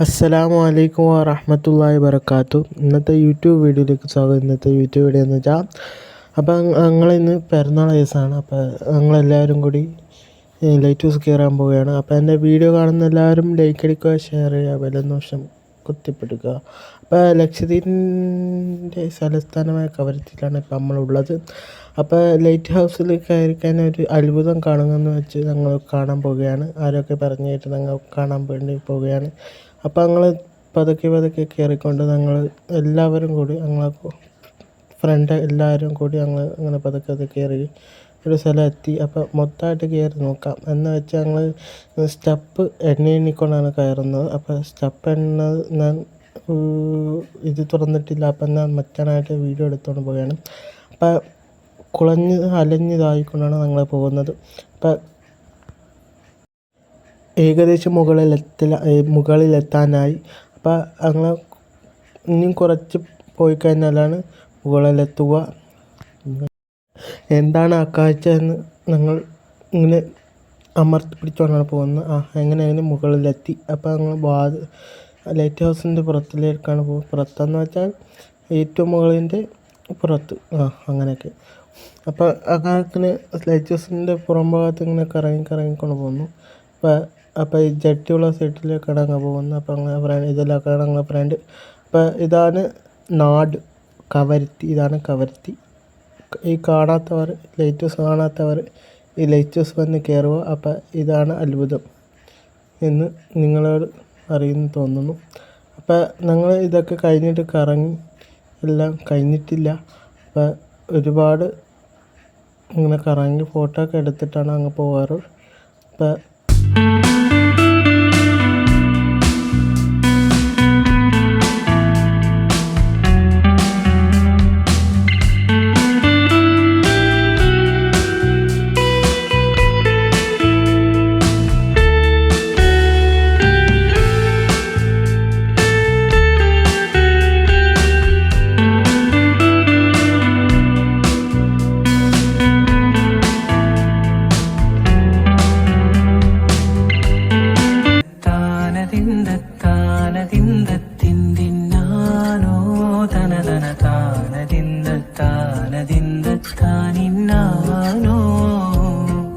അസ്സലാമു അലൈക്കും വറഹ്മത്തുള്ളാഹി വബറകാത്തു. ഇന്നത്തെ യൂട്യൂബ് വീഡിയോയിലേക്ക് സ്വാഗതം. ഇന്നത്തെ യൂട്യൂബ് വീഡിയോ എന്ന് വെച്ചാൽ ഞങ്ങളിന്ന് പിറന്നാൾ ദിവസമാണ്. ഞങ്ങളെല്ലാവരും കൂടി ലൈറ്റ് ഹൗസ് കയറാൻ പോവുകയാണ്. എൻ്റെ വീഡിയോ കാണുന്ന എല്ലാവരും ലൈക്ക് അടിക്കുക, ഷെയർ ചെയ്യുക, ബെല്ലൈക്കൺ കുത്തിപ്പിടിക്കുക. ലക്ഷദ്വീപിൻ്റെ തലസ്ഥാനമായ കവരത്തിയിലാണ് ഇപ്പം നമ്മളുള്ളത്. ലൈറ്റ് ഹൗസിൽ കയറിക്കാൻ ഒരു അത്ഭുതം കാണുമെന്ന് വെച്ച് ഞങ്ങൾ കാണാൻ പോവുകയാണ്. ആരൊക്കെ പറഞ്ഞു കേട്ട് ഞങ്ങൾ കാണാൻ വേണ്ടി പോവുകയാണ്. ഞങ്ങൾ പതുക്കെ കയറിക്കൊണ്ട് ഞങ്ങൾ എല്ലാവരും കൂടി ഞങ്ങളെ ഫ്രണ്ട് എല്ലാവരും കൂടി ഞങ്ങൾ അങ്ങനെ പതുക്കെ കയറി ഒരു സ്ഥലം എത്തി. മൊത്തമായിട്ട് കയറി നോക്കാം എന്ന് വെച്ച് ഞങ്ങൾ സ്റ്റെപ്പ് എണ്ണിക്കൊണ്ടാണ് കയറുന്നത്. സ്റ്റെപ്പ് എണ്ണ ഞാൻ ഇത് തുറന്നിട്ടില്ല. ഞാൻ മറ്റനായിട്ട് വീഡിയോ എടുത്തുകൊണ്ട് പോവുകയാണ്. കുളഞ്ഞ് അലഞ്ഞിതായിക്കൊണ്ടാണ് ഞങ്ങൾ പോകുന്നത്. ഏകദേശം മുകളിലെത്താനായി. ഞങ്ങൾ ഇനിയും കുറച്ച് പോയി കഴിഞ്ഞാലാണ് മുകളിലെത്തുക. എന്താണ് ആ കാഴ്ച എന്ന് ഞങ്ങൾ ഇങ്ങനെ അമർത്തി പിടിച്ചുകൊണ്ടാണ് പോകുന്നത്. എങ്ങനെ മുകളിലെത്തി. ഞങ്ങൾ ലൈറ്റ് ഹൗസിൻ്റെ പുറത്തിലേക്കാണ് പോകുന്നത്. പുറത്തെന്ന് വെച്ചാൽ ഏറ്റവും മുകളിൻ്റെ പുറത്ത് അങ്ങനെയൊക്കെ. അങ്ങനെ ലൈറ്റ് ഹൗസിൻ്റെ പുറം ഭാഗത്ത് ഇങ്ങനെ കറങ്ങിക്കൊണ്ട് പോകുന്നു. ഈ ജട്ടിയുള്ള സൈഡിലേക്കാണ് അങ്ങ് പോകുന്നത്. ഇതിലേക്കാണ് ഞങ്ങൾ ഫ്രണ്ട്. ഇതാണ് നാട് കവരത്തി. ഇതാണ് കവരത്തി. ഈ കാണാത്തവർ ലൈറ്റ് ഹൗസ് കാണാത്തവർ ഈ ലൈറ്റ് ഹൗസ് വന്ന് കയറുക. ഇതാണ് അത്ഭുതം എന്ന് നിങ്ങളോട് അറിയുന്നു തോന്നുന്നു. ഞങ്ങൾ ഇതൊക്കെ കഴിഞ്ഞിട്ട് കറങ്ങി എല്ലാം കഴിഞ്ഞിട്ടില്ല. ഒരുപാട് ഇങ്ങനെ കറങ്ങി ഫോട്ടോ ഒക്കെ എടുത്തിട്ടാണ് അങ്ങ് പോകാറ്.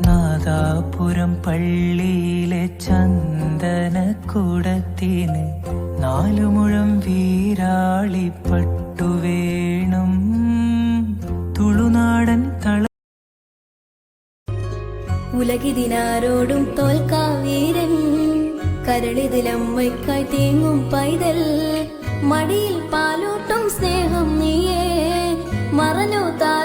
നാദാപുരം പള്ളിയിലെ ചന്ദനക്കുടത്തിന് 4 മുഴം വീരാളിപ്പട്ടു വേണം. തുളുനാടൻ ഉലകിതിനാരോടും തോൽക്കാവീരൻ കരളിതിലമ്മയ്ക്കായി തേങ്ങും പൈതൽ മടിയിൽ പാലൂട്ടും സ്നേഹം നീയേ മറഞ്ഞു താ